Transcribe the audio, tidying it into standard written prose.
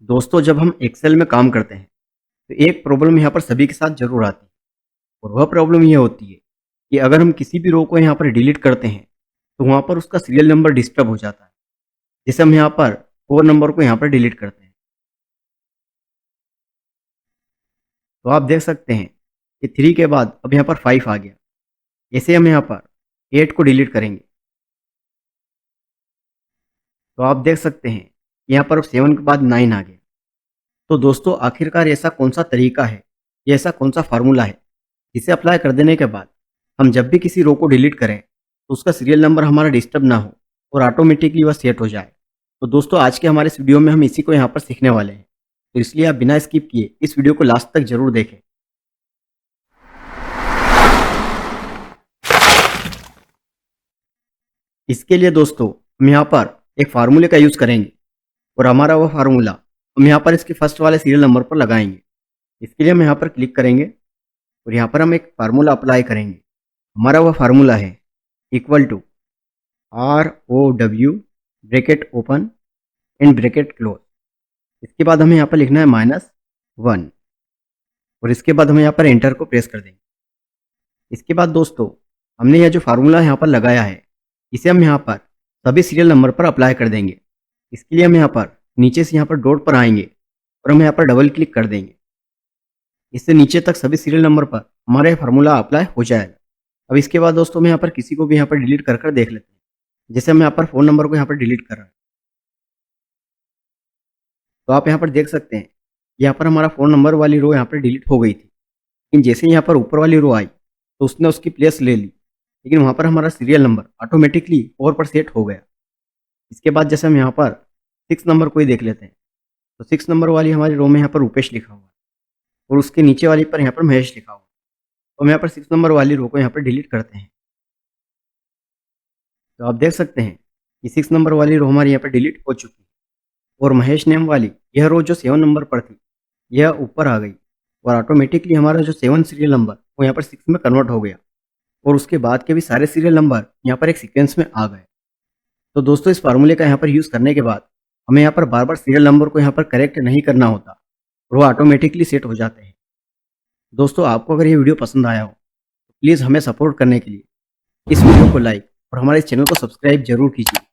दोस्तों, जब हम एक्सेल में काम करते हैं तो एक प्रॉब्लम यहाँ पर सभी के साथ ज़रूर आती है। और वह प्रॉब्लम ये होती है कि अगर हम किसी भी रो को यहाँ पर डिलीट करते हैं तो वहाँ पर उसका सीरियल नंबर डिस्टर्ब हो जाता है। जैसे हम यहाँ पर 4 नंबर को यहाँ पर डिलीट करते हैं तो आप देख सकते हैं कि 3 के बाद अब यहाँ पर 5 आ गया। ऐसे हम यहाँ पर 8 को डिलीट करेंगे तो आप देख सकते हैं यहाँ पर अब 7 के बाद 9 आ गया। तो दोस्तों, आखिरकार ऐसा कौन सा तरीका है या ऐसा कौन सा फार्मूला है जिसे अप्लाई कर देने के बाद हम जब भी किसी रो को डिलीट करें तो उसका सीरियल नंबर हमारा डिस्टर्ब ना हो और ऑटोमेटिकली वह सेट हो जाए। तो दोस्तों, आज के हमारे इस वीडियो में हम इसी को यहाँ पर सीखने वाले हैं। तो इसलिए आप बिना स्किप किए इस वीडियो को लास्ट तक जरूर देखें। इसके लिए दोस्तों, हम यहाँ पर एक फार्मूले का यूज़ करेंगे और हमारा वह फार्मूला हम यहाँ पर इसके फर्स्ट वाले सीरियल नंबर पर लगाएंगे। इसके लिए हम यहाँ पर क्लिक करेंगे और यहाँ पर हम एक फार्मूला अप्लाई करेंगे। हमारा वह फार्मूला है equal to ROW bracket open and bracket close. इसके बाद हमें यहाँ पर लिखना है -1 और इसके बाद हम यहाँ पर एंटर को प्रेस कर देंगे। इसके बाद दोस्तों, हमने यह जो फार्मूला यहाँ पर लगाया है इसे हम यहाँ पर सभी सीरियल नंबर पर अप्लाई कर देंगे। इसके लिए हम यहाँ पर नीचे से यहाँ पर डॉट पर आएंगे और हम यहाँ पर डबल क्लिक कर देंगे। इससे नीचे तक सभी सीरियल नंबर पर हमारा फार्मूला अप्लाई हो जाएगा। अब इसके बाद दोस्तों, मैं यहाँ पर किसी को भी यहाँ पर डिलीट कर देख लेते हैं। जैसे हम यहाँ पर फ़ोन नंबर को यहाँ पर डिलीट कर रहे हैं तो आप यहाँ पर देख सकते हैं यहाँ पर हमारा फ़ोन नंबर वाली रो यहाँ पर डिलीट हो गई थी, लेकिन जैसे ही यहाँ पर ऊपर वाली रो आई तो उसने उसकी प्लेस ले ली, लेकिन वहाँ पर हमारा सीरियल नंबर ऑटोमेटिकली 4 पर सेट हो गया। इसके बाद जैसे हम यहाँ पर 6 नंबर को ही देख लेते हैं तो 6 नंबर वाली हमारी रो में यहाँ पर रूपेश लिखा हुआ है और उसके नीचे वाली पर यहाँ पर महेश लिखा हुआ है। तो हम यहाँ पर 6 नंबर वाली रो को यहाँ पर डिलीट करते हैं तो आप देख सकते हैं कि 6 नंबर वाली रो हमारी यहाँ पर डिलीट हो चुकी है और महेश नेम वाली यह रो जो 7 नंबर पर थी यह ऊपर आ गई और ऑटोमेटिकली हमारा जो 7 सीरियल नंबर वो यहाँ पर 6 में कन्वर्ट हो गया और उसके बाद के भी सारे सीरियल नंबर यहाँ पर एक सीक्वेंस में आ गए। तो दोस्तों, इस फार्मूले का यहाँ पर यूज़ करने के बाद हमें यहाँ पर बार बार सीरियल नंबर को यहाँ पर करेक्ट नहीं करना होता और वो ऑटोमेटिकली सेट हो जाते हैं। दोस्तों, आपको अगर ये वीडियो पसंद आया हो तो प्लीज़ हमें सपोर्ट करने के लिए इस वीडियो को लाइक और हमारे इस चैनल को सब्सक्राइब जरूर कीजिए।